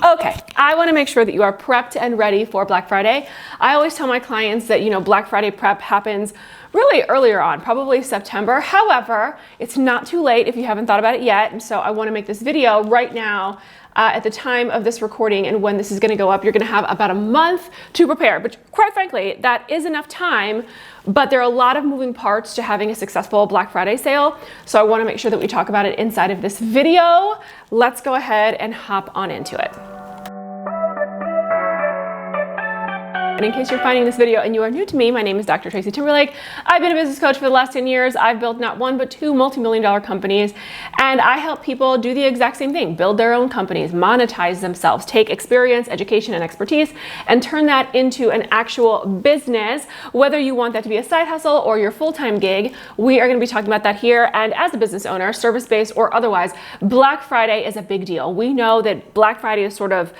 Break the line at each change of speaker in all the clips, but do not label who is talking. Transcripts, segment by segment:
Okay, I want to make sure that you are prepped and ready for Black Friday. I always tell my clients that, Black Friday prep happens really earlier on, probably September. However, it's not too late if you haven't thought about it yet. And so I want to make this video right now at the time of this recording, and when this is going to go up, you're going to have about a month to prepare. But quite frankly, that is enough time, but there are a lot of moving parts to having a successful Black Friday sale. So I want to make sure that we talk about it inside of this video. Let's go ahead and hop on into it. And in case you're finding this video and you are new to me, my name is Dr. Tracy Timberlake. I've been a business coach for the last 10 years. I've built not one, but two multi-million-dollar companies. And I help people do the exact same thing, build their own companies, monetize themselves, take experience, education, and expertise, and turn that into an actual business. Whether you want that to be a side hustle or your full-time gig, we are gonna be talking about that here. And as a business owner, service-based or otherwise, Black Friday is a big deal. We know that Black Friday is sort of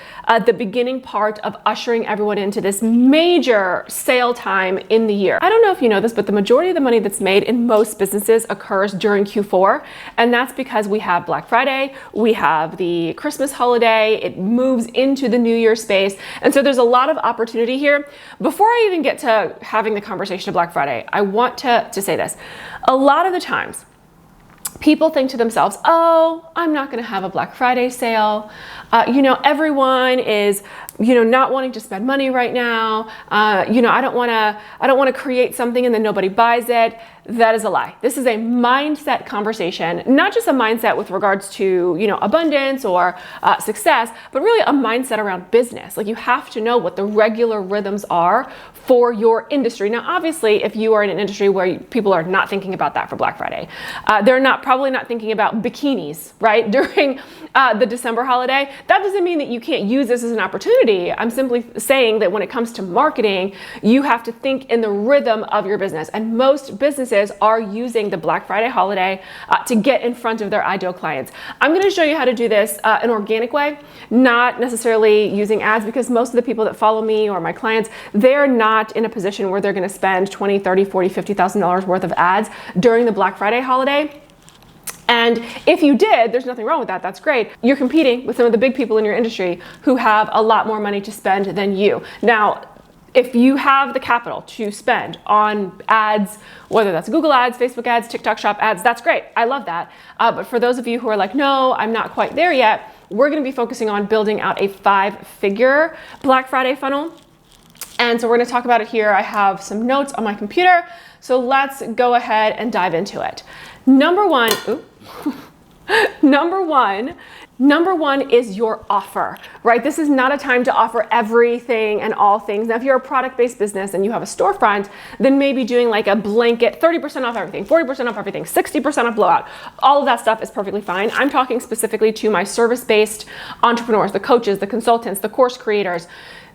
the beginning part of ushering everyone into this major sale time in the year. I don't know if you know this, but the majority of the money that's made in most businesses occurs during Q4. And that's because we have Black Friday, we have the Christmas holiday, it moves into the New Year space. And so there's a lot of opportunity here. Before I even get to having the conversation of Black Friday, I want to say this. A lot of the times, people think to themselves, oh, I'm not going to have a Black Friday sale. Everyone is, not wanting to spend money right now. I don't want to create something and then nobody buys it. That is a lie. This is a mindset conversation, not just a mindset with regards to, abundance or success, but really a mindset around business. Like, you have to know what the regular rhythms are for your industry. Now, obviously, if you are in an industry where people are not thinking about that for Black Friday, they're probably not thinking about bikinis, right, during the December holiday. That doesn't mean that you can't use this as an opportunity. I'm simply saying that when it comes to marketing, you have to think in the rhythm of your business. And most businesses are using the Black Friday holiday to get in front of their ideal clients. I'm going to show you how to do this an organic way, not necessarily using ads, because most of the people that follow me or my clients, they're not in a position where they're going to spend $20, $30, $40, $50,000 worth of ads during the Black Friday holiday. And if you did, there's nothing wrong with that. That's great. You're competing with some of the big people in your industry who have a lot more money to spend than you. Now, if you have the capital to spend on ads, whether that's Google ads, Facebook ads, TikTok shop ads, that's great. I love that. But for those of you who are like, no, I'm not quite there yet, we're going to be focusing on building out a 5-figure Black Friday funnel. And so we're going to talk about it here. I have some notes on my computer. So let's go ahead and dive into it. Number one is your offer, right? This is not a time to offer everything and all things. Now, if you're a product-based business and you have a storefront, then maybe doing like a blanket 30% off everything, 40% off everything, 60% off blowout. All of that stuff is perfectly fine. I'm talking specifically to my service-based entrepreneurs, the coaches, the consultants, the course creators.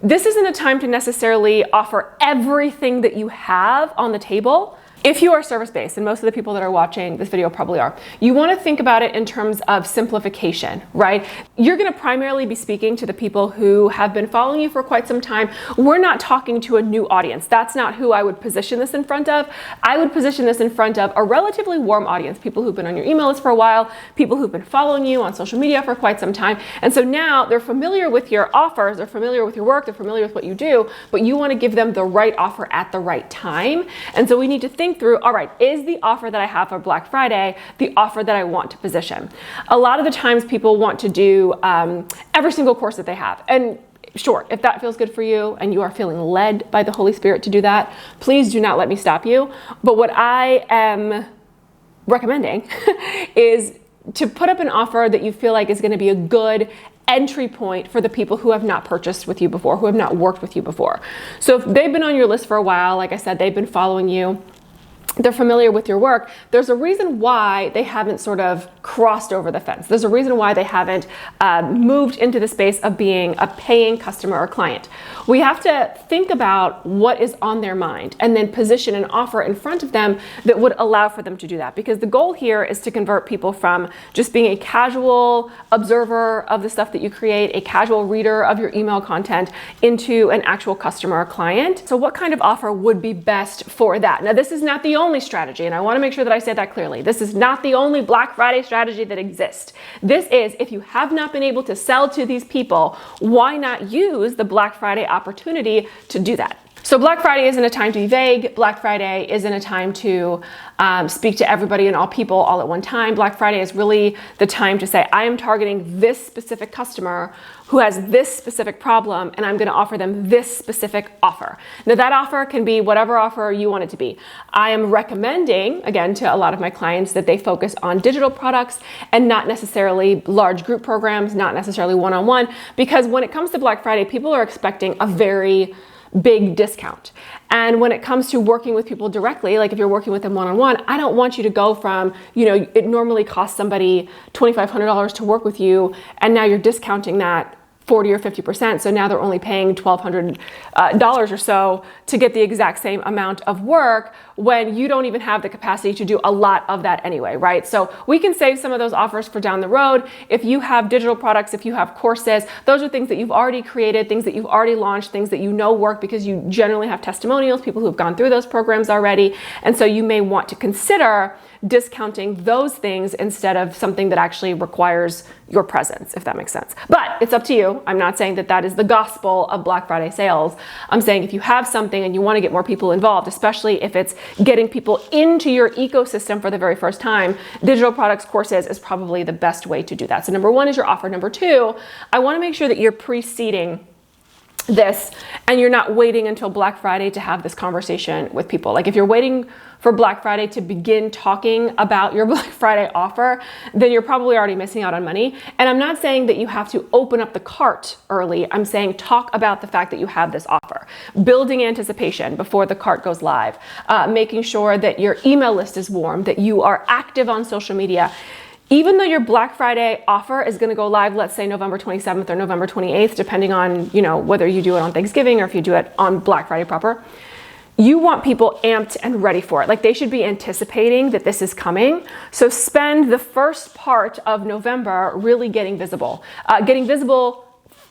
This isn't a time to necessarily offer everything that you have on the table. If you are service-based, and most of the people that are watching this video probably are, you want to think about it in terms of simplification, right? You're going to primarily be speaking to the people who have been following you for quite some time. We're not talking to a new audience. That's not who I would position this in front of. I would position this in front of a relatively warm audience, people who've been on your email list for a while, people who've been following you on social media for quite some time. And so now they're familiar with your offers, they're familiar with your work, they're familiar with what you do, but you want to give them the right offer at the right time. And so we need to think through, all right, is the offer that I have for Black Friday the offer that I want to position? A lot of the times people want to do every single course that they have. And sure, if that feels good for you and you are feeling led by the Holy Spirit to do that, please do not let me stop you. But what I am recommending is to put up an offer that you feel like is going to be a good entry point for the people who have not purchased with you before, who have not worked with you before. So if they've been on your list for a while, like I said, they've been following you, they're familiar with your work, there's a reason why they haven't sort of crossed over the fence. There's a reason why they haven't moved into the space of being a paying customer or client. We have to think about what is on their mind and then position an offer in front of them that would allow for them to do that. Because the goal here is to convert people from just being a casual observer of the stuff that you create, a casual reader of your email content, into an actual customer or client. So what kind of offer would be best for that? Now, this is not the only strategy, and I want to make sure that I say that clearly. This is not the only Black Friday strategy that exists. This is, if you have not been able to sell to these people, why not use the Black Friday opportunity to do that? So Black Friday isn't a time to be vague. Black Friday isn't a time to speak to everybody and all people all at one time. Black Friday is really the time to say, I am targeting this specific customer who has this specific problem, and I'm going to offer them this specific offer. Now that offer can be whatever offer you want it to be. I am recommending, again, to a lot of my clients that they focus on digital products and not necessarily large group programs, not necessarily one-on-one, because when it comes to Black Friday, people are expecting a very big discount. And when it comes to working with people directly, like if you're working with them one-on-one, I don't want you to go from, it normally costs somebody $2,500 to work with you, and now you're discounting that 40 or 50%. So now they're only paying $1,200 or so to get the exact same amount of work when you don't even have the capacity to do a lot of that anyway, right? So we can save some of those offers for down the road. If you have digital products, if you have courses, those are things that you've already created, things that you've already launched, things that you know work because you generally have testimonials, people who have gone through those programs already. And so you may want to consider discounting those things instead of something that actually requires your presence, if that makes sense. But it's up to you. I'm not saying that that is the gospel of Black Friday sales. I'm saying if you have something and you want to get more people involved, especially if it's getting people into your ecosystem for the very first time, digital products, courses is probably the best way to do that. So number one is your offer. Number two, I want to make sure that you're preceding this and you're not waiting until Black Friday to have this conversation with people. Like if you're waiting for Black Friday to begin talking about your Black Friday offer, then you're probably already missing out on money. And I'm not saying that you have to open up the cart early. I'm saying talk about the fact that you have this offer, building anticipation before the cart goes live, making sure that your email list is warm, that you are active on social media. Even though your Black Friday offer is going to go live, let's say November 27th or November 28th, depending on, whether you do it on Thanksgiving or if you do it on Black Friday proper, you want people amped and ready for it. Like they should be anticipating that this is coming. So spend the first part of November really getting visible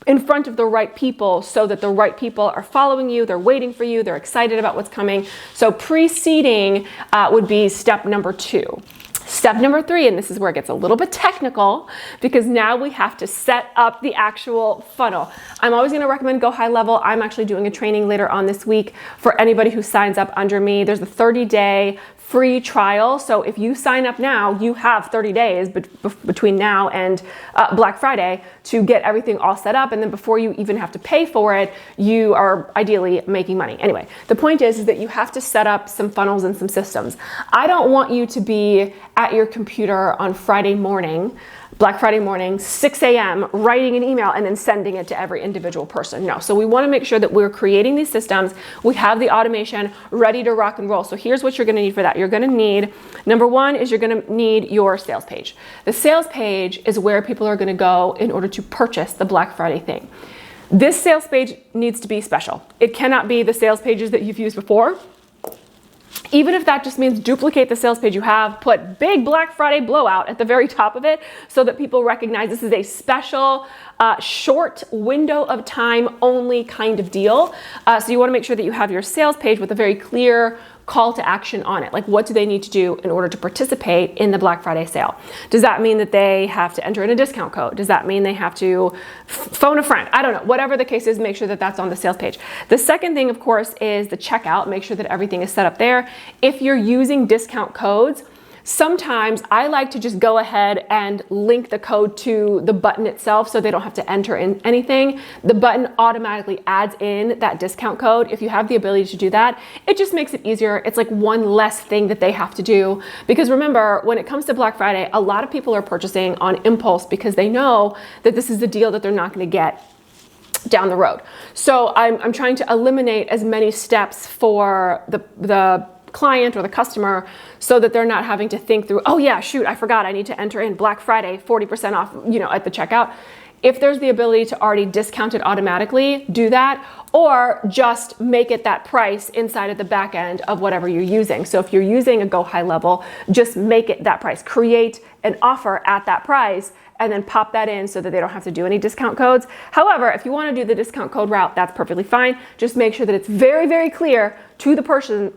in front of the right people so that the right people are following you, they're waiting for you, they're excited about what's coming. So preceding would be step number two. Step number three, and this is where it gets a little bit technical because now we have to set up the actual funnel. I'm always going to recommend go high level. I'm actually doing a training later on this week for anybody who signs up under me. There's a 30-day free trial. So if you sign up now, you have 30 days between now and Black Friday to get everything all set up. And then before you even have to pay for it, you are ideally making money. Anyway, the point is that you have to set up some funnels and some systems. I don't want you to be at your computer on Friday morning, Black Friday morning, 6 a.m., writing an email and then sending it to every individual person. No. So we want to make sure that we're creating these systems. We have the automation ready to rock and roll. So here's what you're going to need for that. You're going to need, number one is you're going to need your sales page. The sales page is where people are going to go in order to purchase the Black Friday thing. This sales page needs to be special. It cannot be the sales pages that you've used before. Even if that just means duplicate the sales page you have, put big Black Friday blowout at the very top of it so that people recognize this is a special, short window of time only kind of deal. So you want to make sure that you have your sales page with a very clear call to action on it. Like what do they need to do in order to participate in the Black Friday sale? Does that mean that they have to enter in a discount code? Does that mean they have to phone a friend? I don't know. Whatever the case is, make sure that that's on the sales page. The second thing, of course, is the checkout. Make sure that everything is set up there. If you're using discount codes, sometimes I like to just go ahead and link the code to the button itself so they don't have to enter in anything. The button automatically adds in that discount code. If you have the ability to do that, it just makes it easier. It's like one less thing that they have to do. Because remember, when it comes to Black Friday, a lot of people are purchasing on impulse because they know that this is the deal that they're not going to get down the road. So I'm trying to eliminate as many steps for the client or the customer so that they're not having to think through, oh yeah, shoot, I forgot I need to enter in Black Friday 40% off, at the checkout. If there's the ability to already discount it automatically, do that, or just make it that price inside of the back end of whatever you're using. So if you're using a go high level, just make it that price. Create an offer at that price and then pop that in so that they don't have to do any discount codes. However, if you want to do the discount code route, that's perfectly fine. Just make sure that it's very, very clear to the person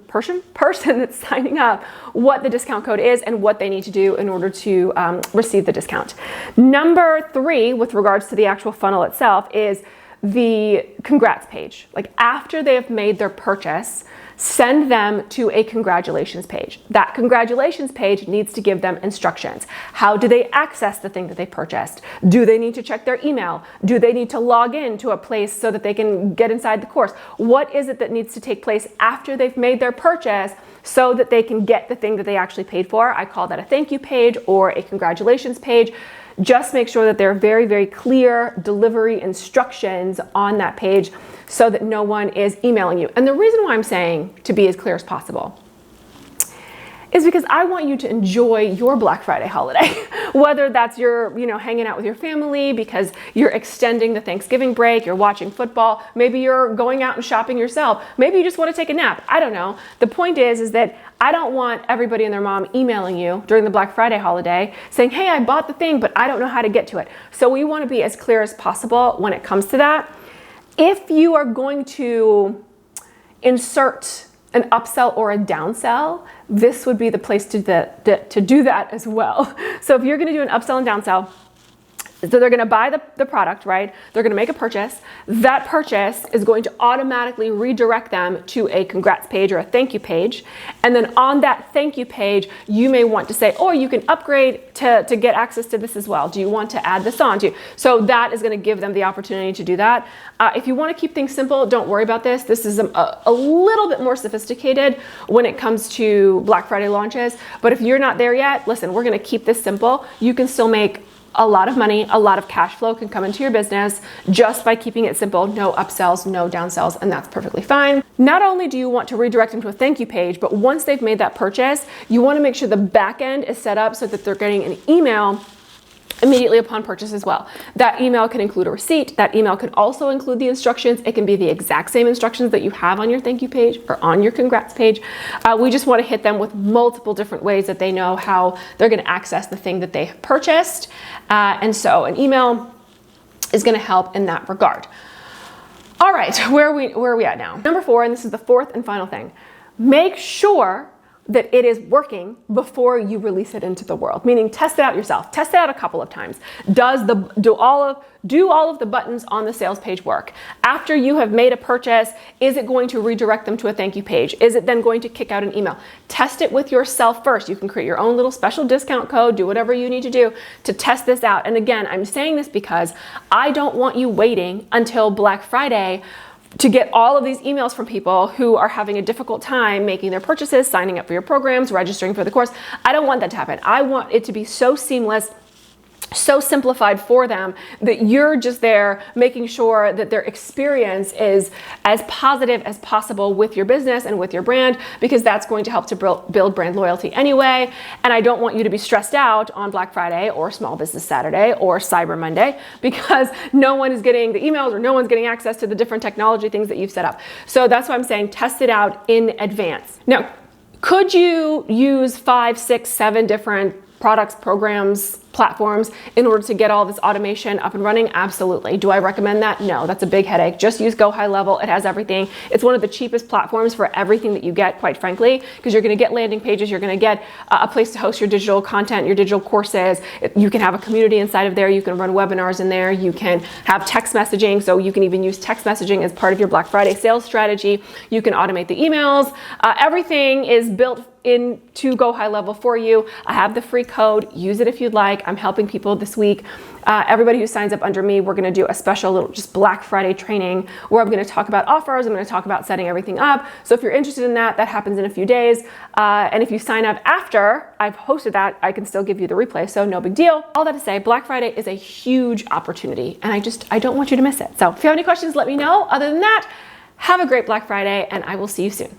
that's signing up what the discount code is and what they need to do in order to receive the discount. Number 3, with regards to the actual funnel itself, is the congrats page. Like after they have made their purchase, send them to a congratulations page. That congratulations page needs to give them instructions. How do they access the thing that they purchased? Do they need to check their email? Do they need to log in to a place so that they can get inside the course? What is it that needs to take place after they've made their purchase so that they can get the thing that they actually paid for? I call that a thank you page or a congratulations page. Just make sure that there are very, very clear delivery instructions on that page so that no one is emailing you. And the reason why I'm saying to be as clear as possible is because I want you to enjoy your Black Friday holiday. Whether that's you're hanging out with your family because you're extending the Thanksgiving break, you're watching football, maybe you're going out and shopping yourself, maybe you just want to take a nap. I don't know. The point is that I don't want everybody and their mom emailing you during the Black Friday holiday saying, hey, I bought the thing, but I don't know how to get to it. So we want to be as clear as possible when it comes to that. If you are going to insert an upsell or a downsell, this would be the place to do that as well. So if you're going to do an upsell and downsell, so they're going to buy the product, right? They're going to make a purchase. That purchase is going to automatically redirect them to a congrats page or a thank you page. And then on that thank you page, you may want to say, oh, you can upgrade to get access to this as well. Do you want to add this on to you? So that is going to give them the opportunity to do that. If you want to keep things simple, don't worry about this. This is a little bit more sophisticated when it comes to Black Friday launches. But if you're not there yet, listen, we're going to keep this simple. You can still make a lot of money, a lot of cash flow can come into your business just by keeping it simple. No upsells, no downsells, and that's perfectly fine. Not only do you want to redirect them to a thank you page, but once they've made that purchase, you want to make sure the back end is set up so that they're getting an email immediately upon purchase as well. That email can include a receipt. That email can also include the instructions. It can be the exact same instructions that you have on your thank you page or on your congrats page. We just want to hit them with multiple different ways that they know how they're going to access the thing that they have purchased. And so an email is going to help in that regard. All right, where are we at now? Number 4, and this is the 4th and final thing. Make sure that it is working before you release it into the world, meaning test it out yourself. Test it out a couple of times. Do all of the buttons on the sales page work? After you have made a purchase, is it going to redirect them to a thank you page? Is it then going to kick out an email? Test it with yourself first. You can create your own little special discount code, do whatever you need to do to test this out. And again, I'm saying this because I don't want you waiting until Black Friday to get all of these emails from people who are having a difficult time making their purchases, signing up for your programs, registering for the course. I don't want that to happen. I want it to be so seamless, so simplified for them that you're just there making sure that their experience is as positive as possible with your business and with your brand, because that's going to help to build brand loyalty anyway. And I don't want you to be stressed out on Black Friday or Small Business Saturday or Cyber Monday because no one is getting the emails or no one's getting access to the different technology things that you've set up. So that's why I'm saying test it out in advance. Now, could you use 5, 6, 7 different products, programs, platforms in order to get all this automation up and running? Absolutely. Do I recommend that? No, that's a big headache. Just use Go High Level. It has everything. It's one of the cheapest platforms for everything that you get, quite frankly, because you're going to get landing pages. You're going to get a place to host your digital content, your digital courses. You can have a community inside of there. You can run webinars in there. You can have text messaging. So you can even use text messaging as part of your Black Friday sales strategy. You can automate the emails. Everything is built into Go High Level for you. I have the free code. Use it if you'd like. I'm helping people this week. Everybody who signs up under me, we're going to do a special little just Black Friday training where I'm going to talk about offers. I'm going to talk about setting everything up. So if you're interested in that, that happens in a few days. And if you sign up after I've hosted that, I can still give you the replay. So no big deal. All that to say, Black Friday is a huge opportunity and I don't want you to miss it. So if you have any questions, let me know. Other than that, have a great Black Friday and I will see you soon.